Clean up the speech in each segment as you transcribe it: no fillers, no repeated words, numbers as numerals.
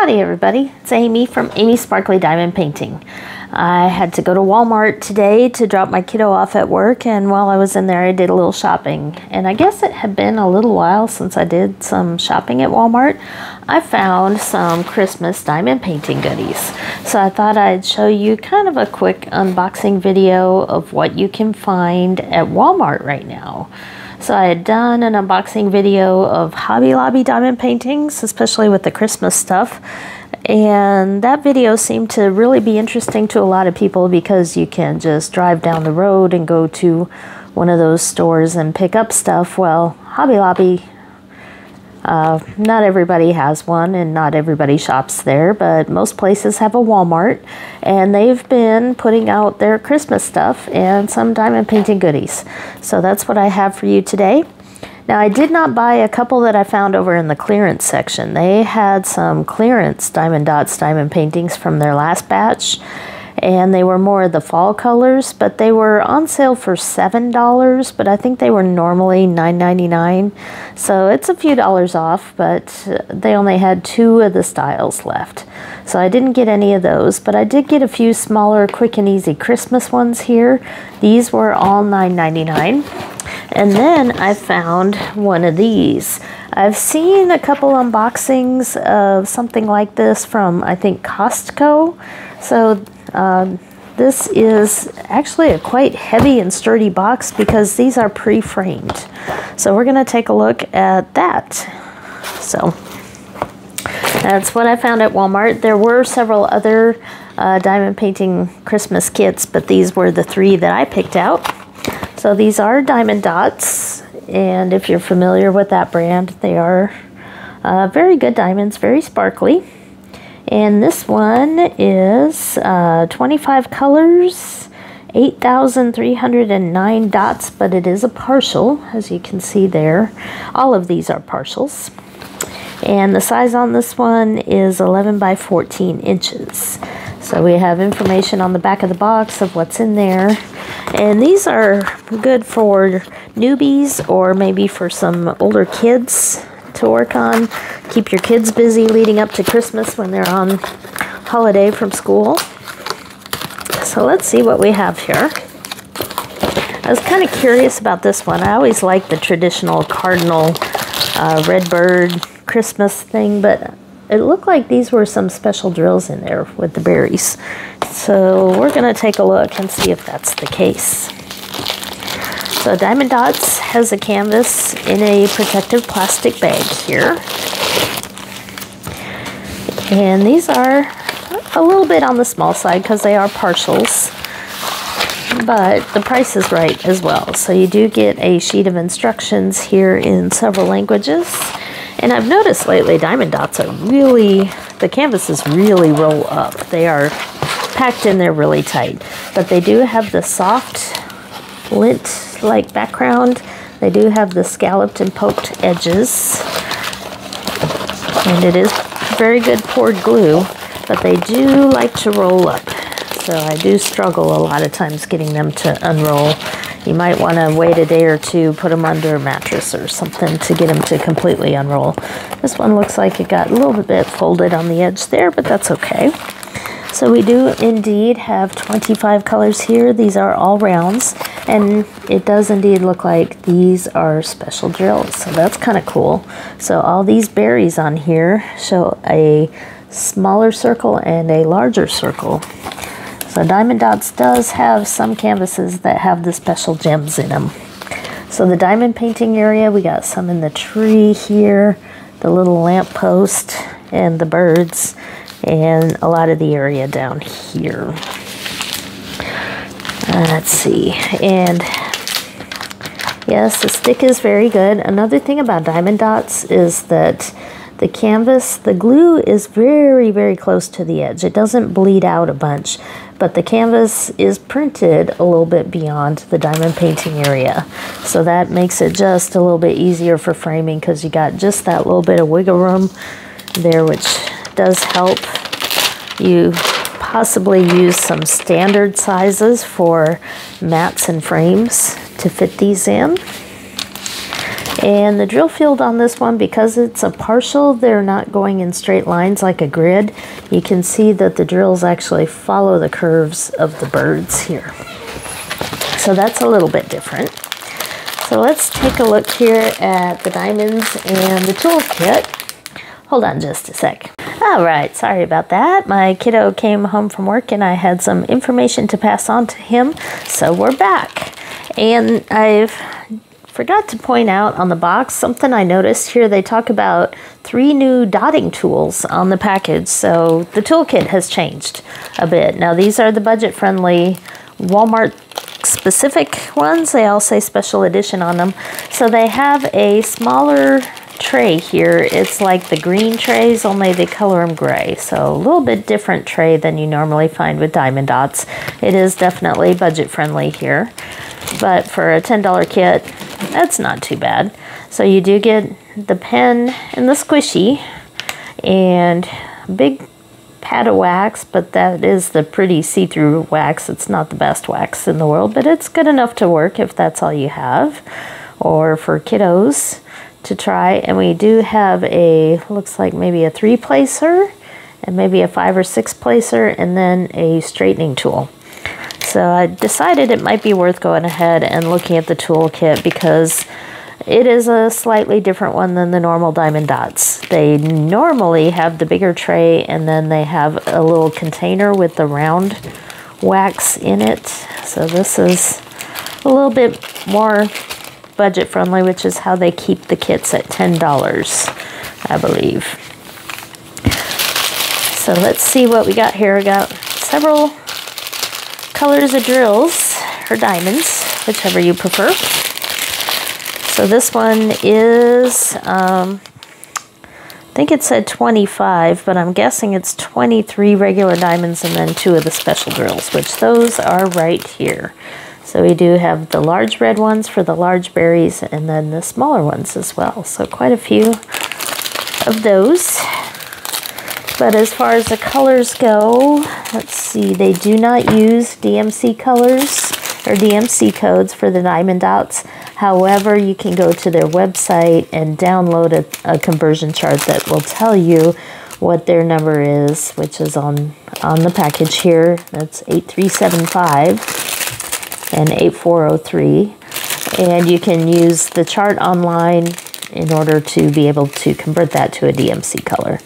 Howdy everybody, it's Amy from Amy's Sparkly Diamond Painting. I had to go to Walmart today to drop my kiddo off at work, and while I was in there I did a little shopping. And I guess it had been a little while since I did some shopping at Walmart. I found some Christmas diamond painting goodies. So I thought I'd show you kind of a quick unboxing video of what you can find at Walmart right now. So I had done an unboxing video of Hobby Lobby diamond paintings, especially with the Christmas stuff. And that video seemed to really be interesting to a lot of people because you can just drive down the road and go to one of those stores and pick up stuff. Well, Hobby Lobby, not everybody has one and not everybody shops there, but most places have a Walmart, and they've been putting out their Christmas stuff and some diamond painting goodies. So that's what I have for you today. Now, I did not buy a couple that I found over in the clearance section. They had some clearance Diamond Dots diamond paintings from their last batch, and they were more of the fall colors, but they were on sale for $7, but I think they were normally $9.99. So it's a few dollars off, but they only had 2 of the styles left. So I didn't get any of those, but I did get a few smaller quick and easy Christmas ones here. These were all $9.99. And then I found one of these. I've seen a couple unboxings of something like this from, I think, Costco. So this is actually a quite heavy and sturdy box because these are pre-framed. So we're going to take a look at that. So that's what I found at Walmart. There were several other diamond painting Christmas kits, but these were the 3 that I picked out. So these are Diamond Dots, and if you're familiar with that brand, they are very good diamonds, very sparkly. And this one is 25 colors, 8,309 dots, but it is a partial, as you can see there. All of these are partials. And the size on this one is 11 by 14 inches. So we have information on the back of the box of what's in there. And these are good for newbies or maybe for some older kids to work on. Keep your kids busy leading up to Christmas when they're on holiday from school. So let's see what we have here. I was kind of curious about this one. I always like the traditional cardinal red bird Christmas thing, but it looked like these were some special drills in there with the berries. So we're going to take a look and see if that's the case. So Diamond Dots has a canvas in a protective plastic bag here. And these are a little bit on the small side because they are partials, but the price is right as well. So you do get a sheet of instructions here in several languages. And I've noticed lately Diamond Dots are really, the canvases really roll up. They are packed in there really tight. But they do have the soft lint-like background. They do have the scalloped and poked edges. And it is very good poured glue, but they do like to roll up. So I do struggle a lot of times getting them to unroll. You might want to wait a day or two, put them under a mattress or something to get them to completely unroll. This one looks like it got a little bit folded on the edge there, but that's okay. So we do indeed have 25 colors here. These are all rounds, and it does indeed look like these are special drills. So that's kind of cool. So all these berries on here show a smaller circle and a larger circle. So Diamond Dots does have some canvases that have the special gems in them. So the diamond painting area, we got some in the tree here, the little lamp post, and the birds, and a lot of the area down here. Let's see, and yes, the stick is very good. Another thing about Diamond Dots is that the canvas, the glue is very, very close to the edge. It doesn't bleed out a bunch, but the canvas is printed a little bit beyond the diamond painting area. So that makes it just a little bit easier for framing because you got just that little bit of wiggle room there, which does help. You possibly use some standard sizes for mats and frames to fit these in. And the drill field on this one, because it's a partial, they're not going in straight lines like a grid. You can see that the drills actually follow the curves of the birds here. So that's a little bit different. So let's take a look here at the diamonds and the toolkit. Hold on just a sec. All right, sorry about that. My kiddo came home from work and I had some information to pass on to him. So we're back. And I've forgot to point out on the box something I noticed here. They talk about 3 new dotting tools on the package. So the toolkit has changed a bit. Now these are the budget-friendly Walmart specific ones. They all say special edition on them. So they have a smaller tray here. It's like the green trays, only they color them gray. So a little bit different tray than you normally find with diamond dots. It is definitely budget friendly here. But for a $10 kit, that's not too bad. So you do get the pen and the squishy and a big pad of wax, but that is the pretty see-through wax. It's not the best wax in the world, but it's good enough to work if that's all you have, or for kiddos to try. And we do have a, looks like maybe a 3-placer and maybe a 5 or 6-placer, and then a straightening tool. So I decided it might be worth going ahead and looking at the toolkit because it is a slightly different one than the normal diamond dots. They normally have the bigger tray and then they have a little container with the round wax in it. So this is a little bit more budget friendly, which is how they keep the kits at $10, I believe. So let's see what we got here. We got several colors of drills or diamonds, whichever you prefer. So this one is, I think it said 25, but I'm guessing it's 23 regular diamonds and then 2 of the special drills, which those are right here. So we do have the large red ones for the large berries and then the smaller ones as well. So quite a few of those. But as far as the colors go, let's see, they do not use DMC colors or DMC codes for the diamond dots. However, you can go to their website and download a conversion chart that will tell you what their number is, which is on the package here. That's 8375 and 8403. And you can use the chart online in order to be able to convert that to a DMC color.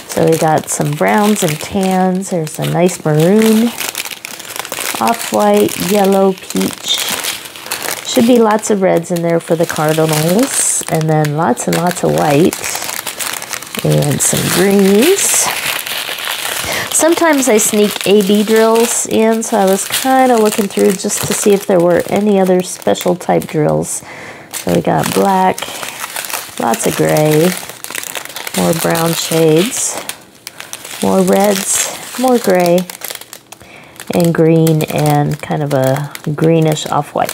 So we got some browns and tans. There's a nice maroon, off-white, yellow, peach. Should be lots of reds in there for the cardinals, and then lots and lots of white, and some greens. Sometimes I sneak AB drills in, so I was kind of looking through just to see if there were any other special type drills. So we got black, lots of gray, more brown shades, more reds, more gray, and green, and kind of a greenish off-white.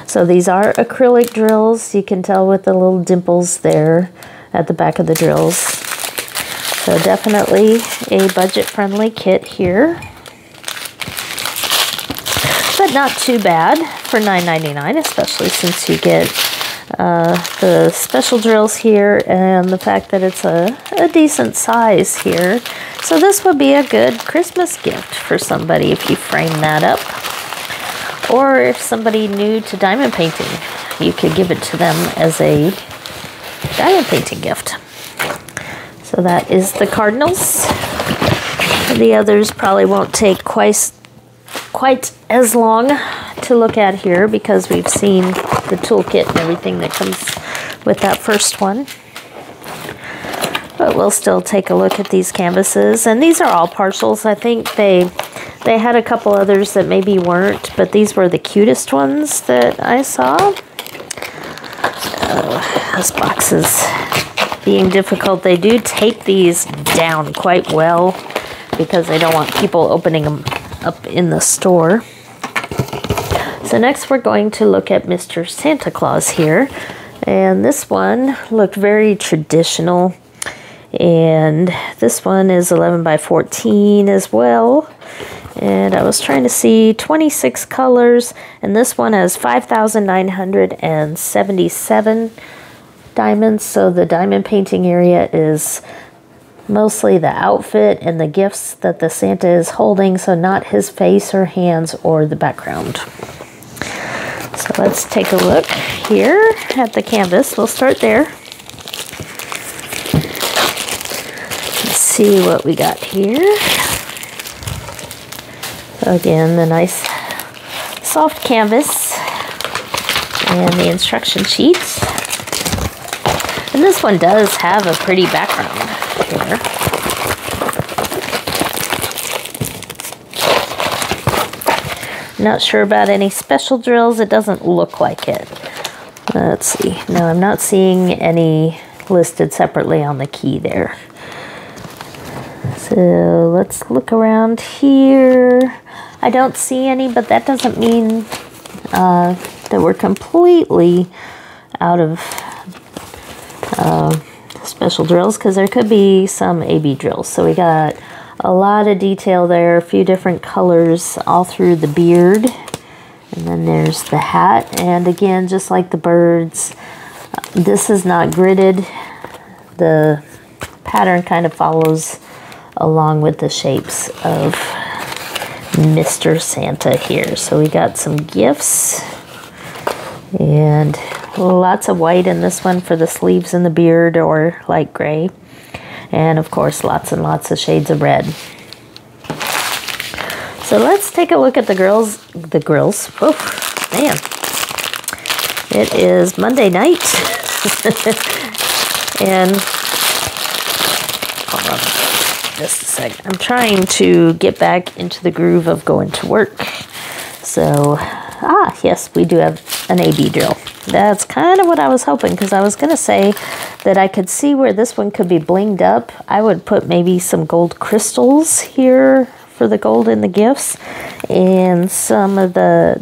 So these are acrylic drills. You can tell with the little dimples there at the back of the drills. So definitely a budget-friendly kit here. But not too bad for $9.99, especially since you get the special drills here and the fact that it's a decent size here. So this would be a good Christmas gift for somebody if you frame that up. Or if somebody new to diamond painting, you could give it to them as a diamond painting gift. So that is the cardinals. The others probably won't take quite as long to look at here because we've seen the toolkit and everything that comes with that first one. But we'll still take a look at these canvases. And these are all partials. I think they had a couple others that maybe weren't, but these were the cutest ones that I saw. This box is being difficult. They do tape these down quite well because they don't want people opening them up in the store. So next we're going to look at Mr. Santa Claus here. And this one looked very traditional. And this one is 11 by 14 as well. And I was trying to see 26 colors. And this one has 5,977 diamonds, so the diamond painting area is mostly the outfit and the gifts that the Santa is holding, so not his face or hands or the background. So let's take a look here at the canvas. We'll start there. Let's see what we got here. Again, the nice soft canvas and the instruction sheets. And this one does have a pretty background here. Not sure about any special drills. It doesn't look like it. Let's see. No, I'm not seeing any listed separately on the key there. So let's look around here. I don't see any, but that doesn't mean that we're completely out of special drills, because there could be some AB drills. So we got a lot of detail there, a few different colors all through the beard. And then there's the hat. And again, just like the birds, this is not gridded. The pattern kind of follows along with the shapes of Mr. Santa here. So we got some gifts and lots of white in this one for the sleeves and the beard, or light gray. And of course, lots and lots of shades of red. So let's take a look at the girls. Oh, man. It is Monday night. And hold on just a second. I'm trying to get back into the groove of going to work. So, yes, we do have an AB drill. That's kind of what I was hoping, because I was going to say that I could see where this one could be blinged up. I would put maybe some gold crystals here for the gold in the gifts, and some of the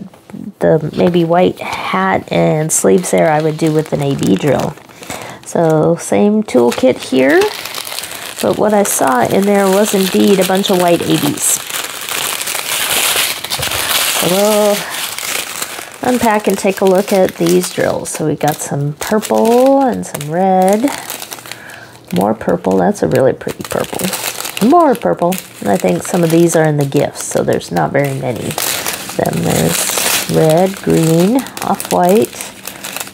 maybe white hat and sleeves there I would do with an AB drill. So same toolkit here, but what I saw in there was indeed a bunch of white ABs. So we'll unpack and take a look at these drills. So we got some purple and some red. More purple. That's a really pretty purple. More purple. And I think some of these are in the gifts, so there's not very many. Then there's red, green, off-white.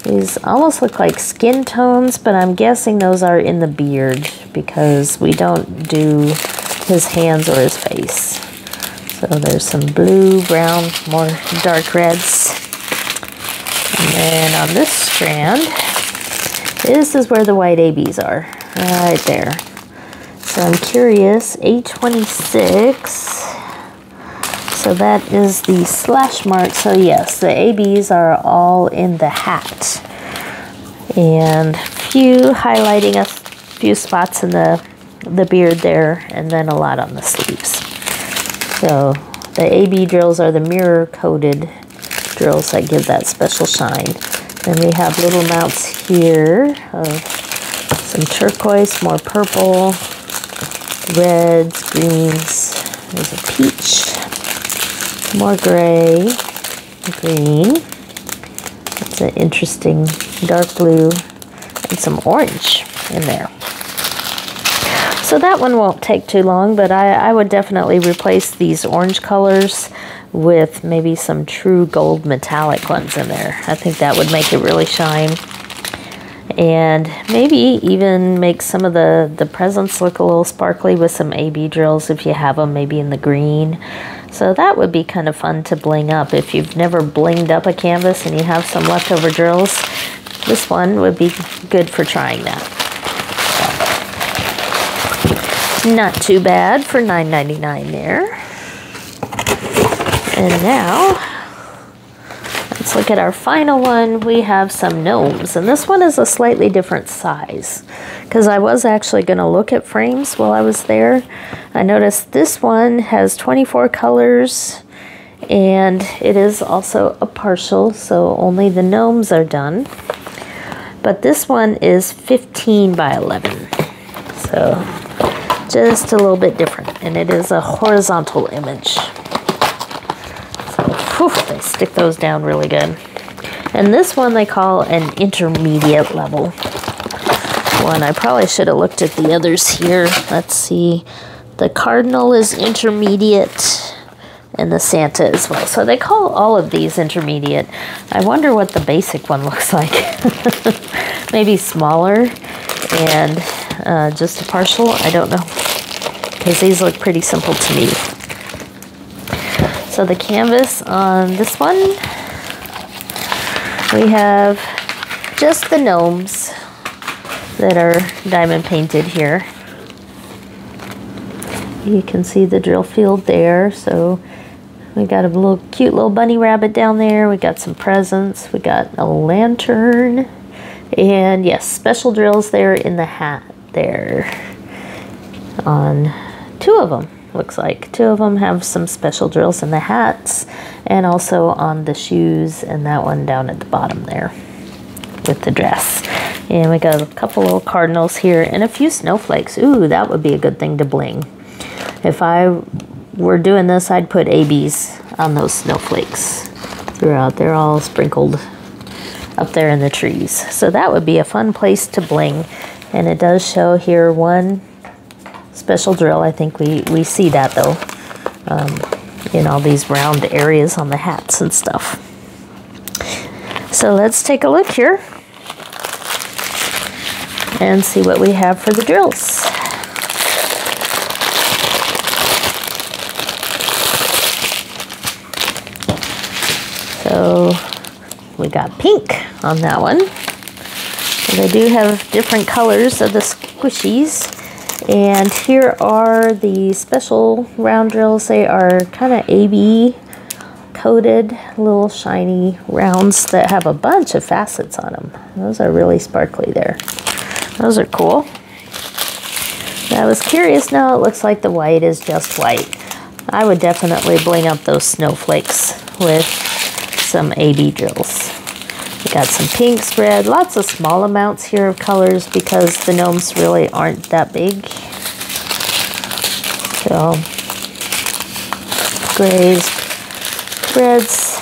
These almost look like skin tones, but I'm guessing those are in the beard, because we don't do his hands or his face. So there's some blue, brown, more dark reds. And then on this strand, this is where the white ABs are, right there. So I'm curious, A26, so that is the slash mark. So yes, the ABs are all in the hat. And highlighting a few spots in the beard there, and then a lot on the sleeves. So the AB drills are the mirror coated drills that give that special shine. Then we have little mounts here of some turquoise, more purple, reds, greens. There's a peach, more gray, green. That's an interesting dark blue, and some orange in there. So that one won't take too long, but I would definitely replace these orange colors with maybe some true gold metallic ones in there. I think that would make it really shine. And maybe even make some of the presents look a little sparkly with some AB drills if you have them, maybe in the green. So that would be kind of fun to bling up. If you've never blinged up a canvas and you have some leftover drills, this one would be good for trying that. So, not too bad for $9.99 there. And now, let's look at our final one. We have some gnomes, and this one is a slightly different size, because I was actually going to look at frames while I was there. I noticed this one has 24 colors, and it is also a partial, so only the gnomes are done. But this one is 15 by 11, so just a little bit different, and it is a horizontal image. They stick those down really good. And this one they call an intermediate level. one. I probably should have looked at the others here. Let's see. The Cardinal is intermediate, and the Santa as well. So they call all of these intermediate. I wonder what the basic one looks like. Maybe smaller and just a partial. I don't know, because these look pretty simple to me. So the canvas on this one, we have just the gnomes that are diamond painted here. You can see the drill field there. So we got a little cute little bunny rabbit down there. We got some presents. We got a lantern. And yes, special drills there in the hat there. On two of them, looks like. Two of them have some special drills in the hats. And also on the shoes, and that one down at the bottom there with the dress. And we got a couple little cardinals here and a few snowflakes. Ooh, that would be a good thing to bling. If I were doing this, I'd put ABs on those snowflakes throughout. They're all sprinkled up there in the trees. So that would be a fun place to bling. And it does show here one special drill. I think we see that though, in all these round areas on the hats and stuff. So let's take a look here and see what we have for the drills. So we got pink on that one. And they do have different colors of the squishies. And here are the special round drills. They are kind of AB coated, little shiny rounds that have a bunch of facets on them. Those are really sparkly there. Those are cool. I was curious. Now it looks like the white is just white. I would definitely bling up those snowflakes with some AB drills. We got some pink spread, lots of small amounts here of colors because the gnomes really aren't that big. So, grays, reds,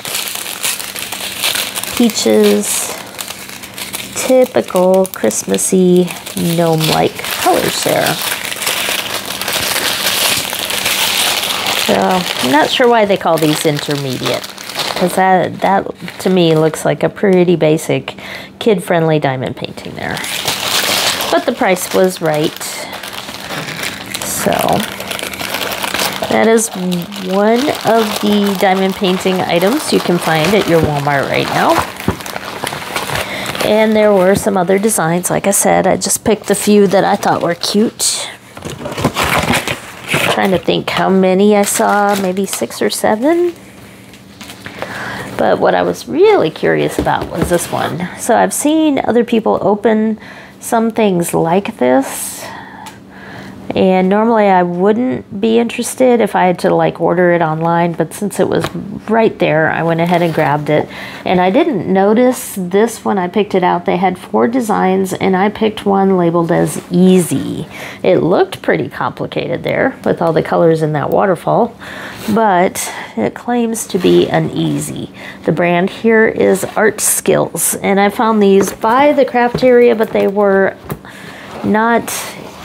peaches, typical Christmassy gnome-like colors there. So, I'm not sure why they call these intermediate, because that to me looks like a pretty basic kid-friendly diamond painting there. But the price was right. So that is one of the diamond painting items you can find at your Walmart right now. And there were some other designs. Like I said, I just picked a few that I thought were cute. Trying to think how many I saw, maybe 6 or 7. But what I was really curious about was this one. So I've seen other people open some things like this. And normally I wouldn't be interested if I had to like order it online, but since it was right there, I went ahead and grabbed it. And I didn't notice this when I picked it out. They had 4 designs and I picked one labeled as easy. It looked pretty complicated there with all the colors in that waterfall, but it claims to be an easy. The brand here is Art Skills, and I found these by the craft area, but they were not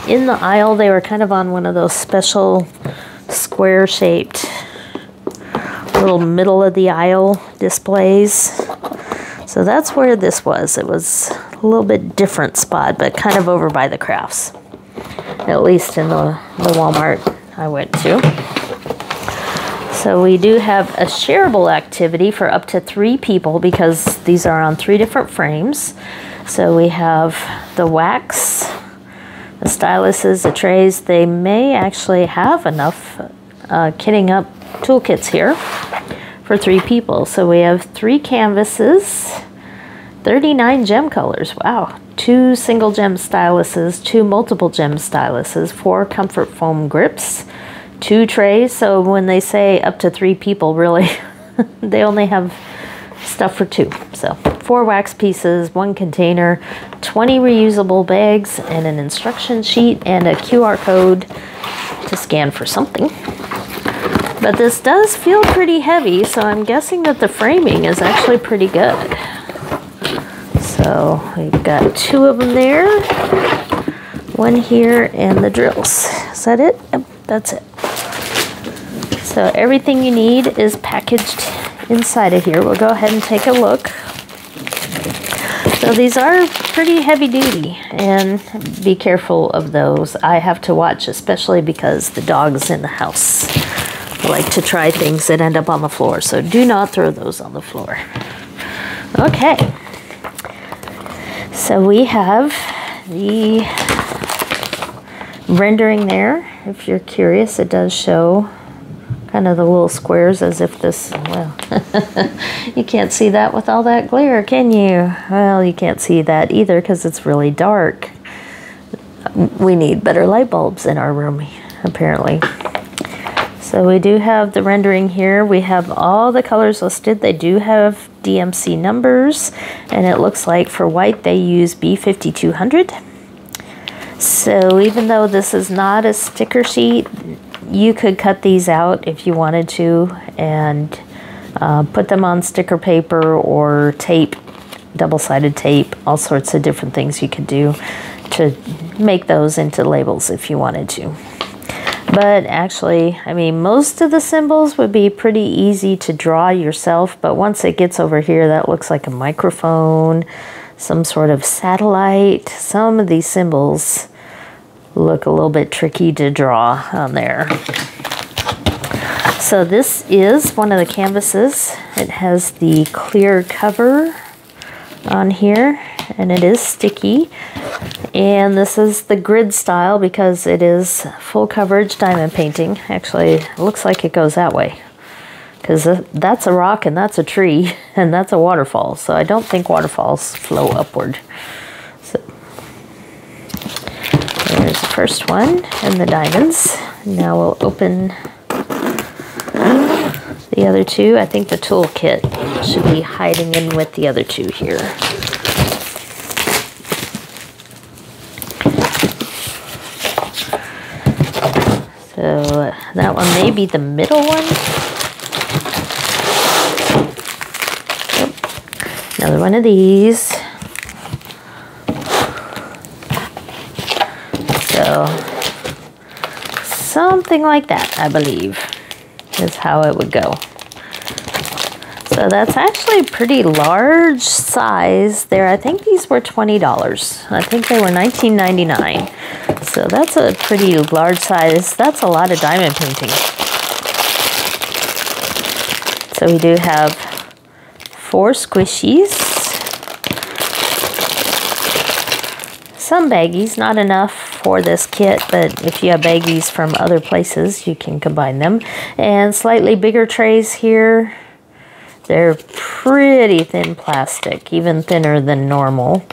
in the aisle. They were kind of on one of those special square shaped little middle of the aisle displays. So that's where this was. It was a little bit different spot, but kind of over by the crafts, at least in the Walmart I went to. So we do have a shareable activity for up to 3 people because these are on 3 different frames. So we have the wax, the styluses, the trays. They may actually have enough kitting up toolkits here for 3 people. So we have 3 canvases, 39 gem colors. Wow. 2 single gem styluses, 2 multiple gem styluses, 4 comfort foam grips, 2 trays. So when they say up to 3 people, really, they only have stuff for 2. So 4 wax pieces, 1 container, 20 reusable bags, and an instruction sheet and a QR code to scan for something. But this does feel pretty heavy, so I'm guessing that the framing is actually pretty good. So we've got 2 of them there. one here, and the drills. Is that it? Yep, that's it. So everything you need is packaged inside of here. We'll go ahead and take a look. So these are pretty heavy duty, and be careful of those. I have to watch, especially because the dogs in the house like to try things that end up on the floor. So do not throw those on the floor. Okay. So we have the rendering there. If you're curious, it does show kind of the little squares as if this, well, you can't see that with all that glare, can you? Well, you can't see that either because it's really dark. We need better light bulbs in our room, apparently. So we do have the rendering here. We have all the colors listed. They do have DMC numbers, and it looks like for white they use B5200. So even though this is not a sticker sheet, you could cut these out if you wanted to and put them on sticker paper or tape, double-sided tape, all sorts of different things you could do to make those into labels if you wanted to. But actually, I mean, most of the symbols would be pretty easy to draw yourself, but once it gets over here, that looks like a microphone, some sort of satellite. Some of these symbols look a little bit tricky to draw on there. So this is one of the canvases. It has the clear cover on here, and it is sticky. And this is the grid style because it is full coverage diamond painting. Actually, it looks like it goes that way because that's a rock and that's a tree and that's a waterfall. So I don't think waterfalls flow upward. So there's the first one and the diamonds. Now we'll open the other two. I think the toolkit should be hiding in with the other two here. So that one may be the middle one. Yep. Another one of these. So something like that, I believe, is how it would go. So that's actually a pretty large size there. I think these were $20. I think they were $19.99. So that's a pretty large size. That's a lot of diamond painting. So we do have 4 squishies. Some baggies, not enough for this kit, but if you have baggies from other places, you can combine them. And slightly bigger trays here. They're pretty thin plastic, even thinner than normal.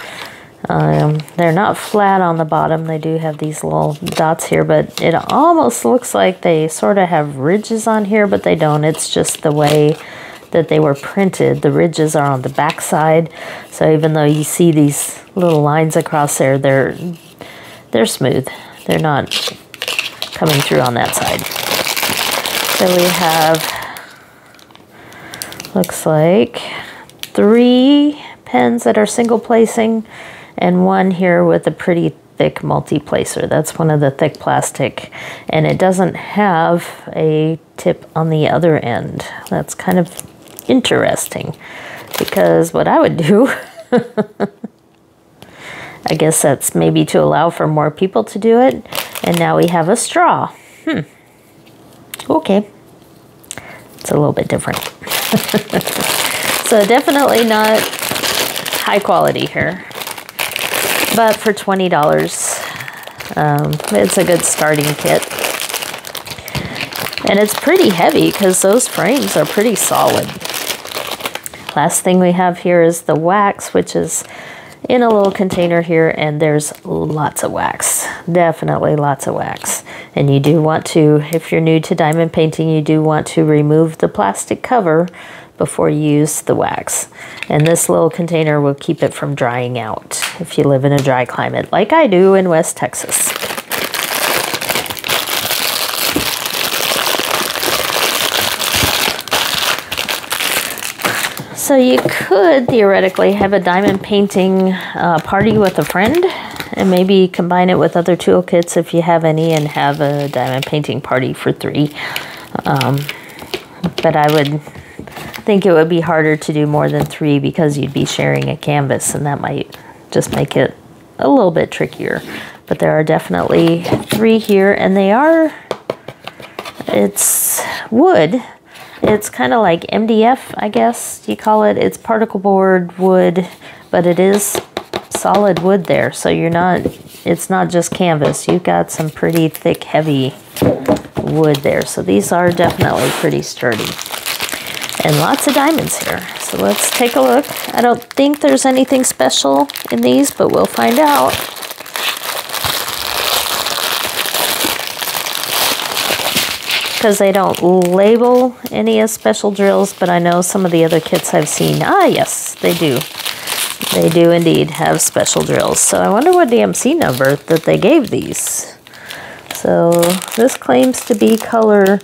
They're not flat on the bottom. They do have these little dots here, but it almost looks like they sort of have ridges on here, but they don't. It's just the way that they were printed. The ridges are on the back side. So even though you see these little lines across there, they're smooth. They're not coming through on that side. So we have, looks like 3 pens that are single placing and one here with a pretty thick multi-placer. That's one of the thick plastic, and it doesn't have a tip on the other end. That's kind of interesting because what I would do, I guess that's maybe to allow for more people to do it, and now we have a straw. Okay, it's a little bit different. So definitely not high quality here, but for $20, it's a good starting kit. And it's pretty heavy because those frames are pretty solid. Last thing we have here is the wax, which is in a little container here, and there's lots of wax. Definitely lots of wax. And you do want to, if you're new to diamond painting, you do want to remove the plastic cover before you use the wax. And this little container will keep it from drying out if you live in a dry climate like I do in West Texas. So you could theoretically have a diamond painting party with a friend and maybe combine it with other toolkits if you have any and have a diamond painting party for 3. But I would think it would be harder to do more than 3 because you'd be sharing a canvas, and that might just make it a little bit trickier. But there are definitely 3 here, and it's wood. It's kind of like MDF, I guess you call it. It's particle board wood, but it is solid wood there. So it's not just canvas. You've got some pretty thick, heavy wood there. So these are definitely pretty sturdy. And lots of diamonds here. So let's take a look. I don't think there's anything special in these, but we'll find out. Because they don't label any as special drills, but I know some of the other kits I've seen. Ah, yes, they do. They do indeed have special drills. So I wonder what DMC number that they gave these. So this claims to be color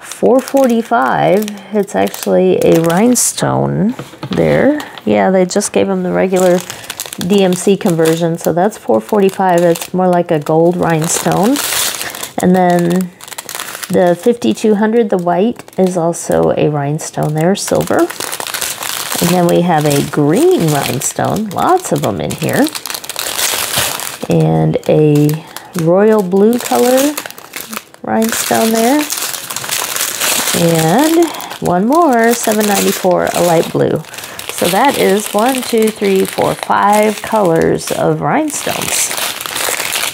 445. It's actually a rhinestone there. Yeah, they just gave them the regular DMC conversion, so that's 445. It's more like a gold rhinestone. And then the 5200, the white, is also a rhinestone there, silver. And then we have a green rhinestone, lots of them in here. And a royal blue color rhinestone there. And one more, 794, a light blue. So that is 1, 2, 3, 4, 5 colors of rhinestones.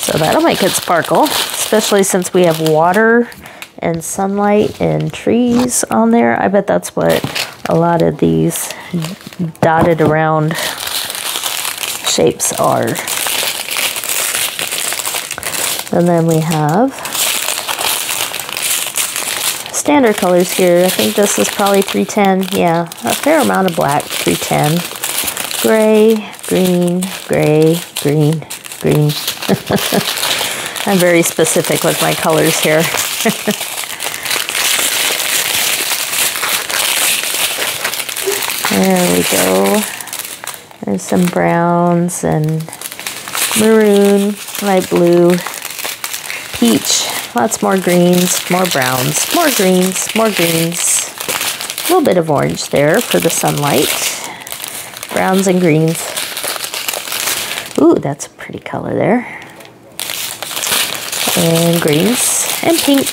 So that'll make it sparkle, especially since we have water and sunlight and trees on there. I bet that's what a lot of these dotted around shapes are. And then we have standard colors here. I think this is probably 310. Yeah, a fair amount of black, 310. Gray, green, gray, green, green. I'm very specific with my colors here. There we go. There's some browns and maroon, light blue, peach, lots more greens, more browns, more greens, more greens. A little bit of orange there for the sunlight. Browns and greens. Ooh, that's a pretty color there. And greens and pink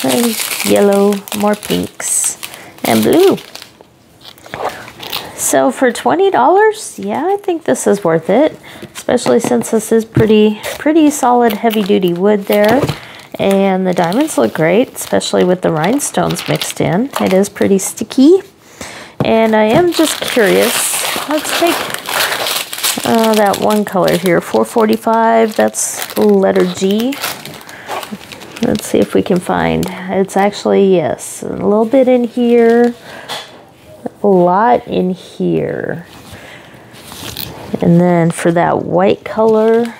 and yellow, more pinks and blue. So for $20, yeah, I think this is worth it, especially since this is pretty solid heavy-duty wood there. And the diamonds look great, especially with the rhinestones mixed in. It is pretty sticky. And I am just curious. Let's take that one color here, 445. That's letter G. Let's see if we can find. It's actually, yes, a little bit in here. A lot in here. And then for that white color,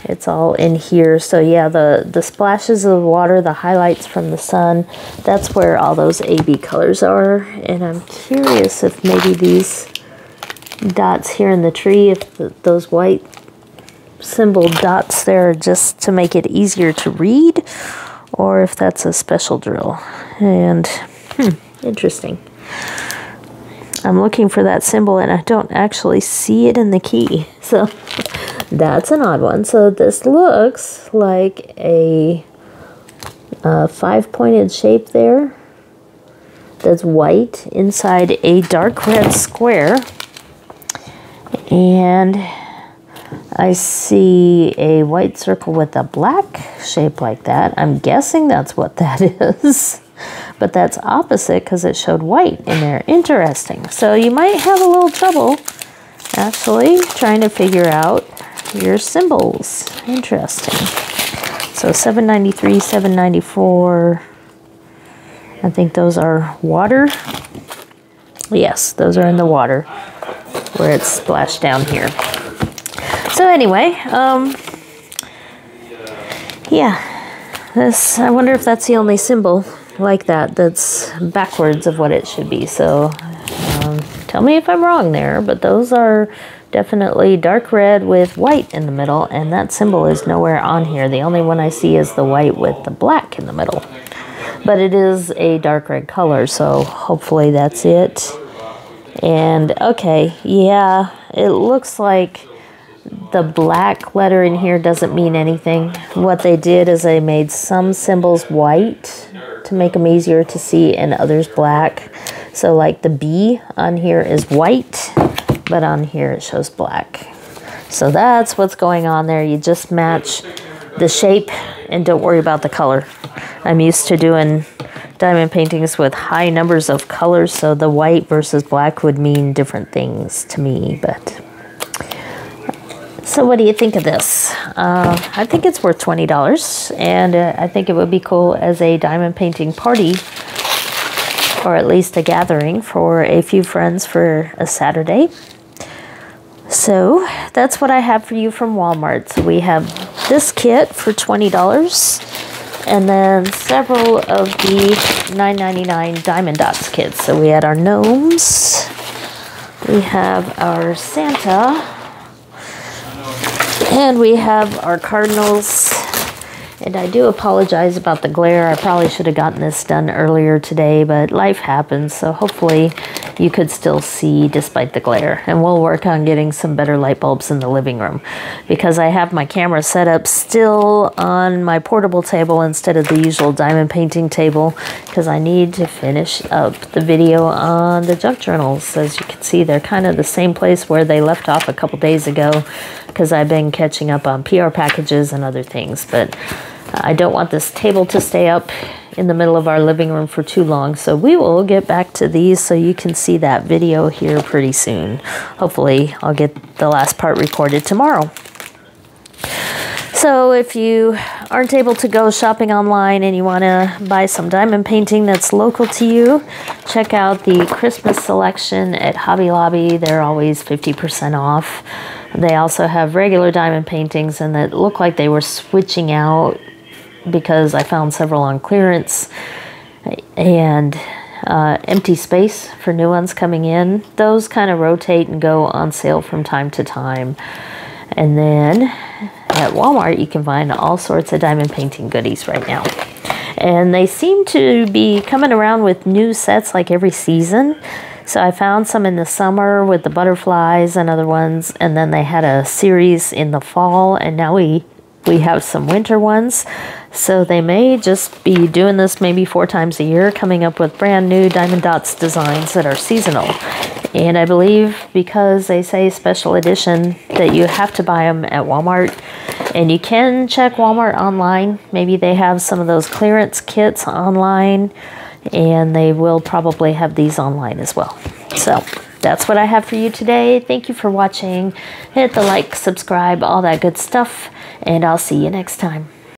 it's all in here. So yeah, the splashes of water, the highlights from the sun, that's where all those AB colors are. And I'm curious if maybe these dots here in the tree, if those white symbol dots there are just to make it easier to read, or if that's a special drill. And interesting. I'm looking for that symbol and I don't actually see it in the key. So that's an odd one. So this looks like a 5-pointed shape there that's white inside a dark red square. And I see a white circle with a black shape like that. I'm guessing that's what that is. But that's opposite because it showed white in there. Interesting. So you might have a little trouble actually trying to figure out your symbols. Interesting. So 793, 794. I think those are water. Yes, those are in the water where it's splashed down here. So anyway, yeah, this, I wonder if that's the only symbol like that's backwards of what it should be. So tell me if I'm wrong there, but those are definitely dark red with white in the middle, and that symbol is nowhere on here. The only one I see is the white with the black in the middle. But it is a dark red color, so hopefully that's it. And okay, yeah, it looks like the black letter in here doesn't mean anything. What they did is they made some symbols white to make them easier to see and others black. So like the B on here is white, but on here it shows black. So that's what's going on there. You just match the shape and don't worry about the color. I'm used to doing diamond paintings with high numbers of colors, so the white versus black would mean different things to me. But so what do you think of this? I think it's worth $20, and I think it would be cool as a diamond painting party, or at least a gathering for a few friends for a Saturday. So that's what I have for you from Walmart. So we have this kit for $20, and then several of the $9.99 Diamond Dots kits. So we had our gnomes, we have our Santa, and we have our cardinals. And I do apologize about the glare. I probably should have gotten this done earlier today, but life happens. So hopefully you could still see despite the glare. And we'll work on getting some better light bulbs in the living room, because I have my camera set up still on my portable table instead of the usual diamond painting table, because I need to finish up the video on the junk journals. As you can see, they're kind of the same place where they left off a couple days ago, because I've been catching up on PR packages and other things. But I don't want this table to stay up in the middle of our living room for too long, so we will get back to these so you can see that video here pretty soon. Hopefully I'll get the last part recorded tomorrow. So if you aren't able to go shopping online and you want to buy some diamond painting that's local to you, check out the Christmas selection at Hobby Lobby. They're always 50% off. They also have regular diamond paintings, and that look like they were switching out because I found several on clearance, and empty space for new ones coming in. Those kind of rotate and go on sale from time to time. And then at Walmart you can find all sorts of diamond painting goodies right now, and they seem to be coming around with new sets like every season. So I found some in the summer with the butterflies and other ones, and then they had a series in the fall, and now we have some winter ones. So they may just be doing this maybe 4 times a year, coming up with brand new Diamond Dots designs that are seasonal. And I believe because they say special edition that you have to buy them at Walmart. And you can check Walmart online. Maybe they have some of those clearance kits online, and they will probably have these online as well. So that's what I have for you today. Thank you for watching. Hit the like, subscribe, all that good stuff, and I'll see you next time.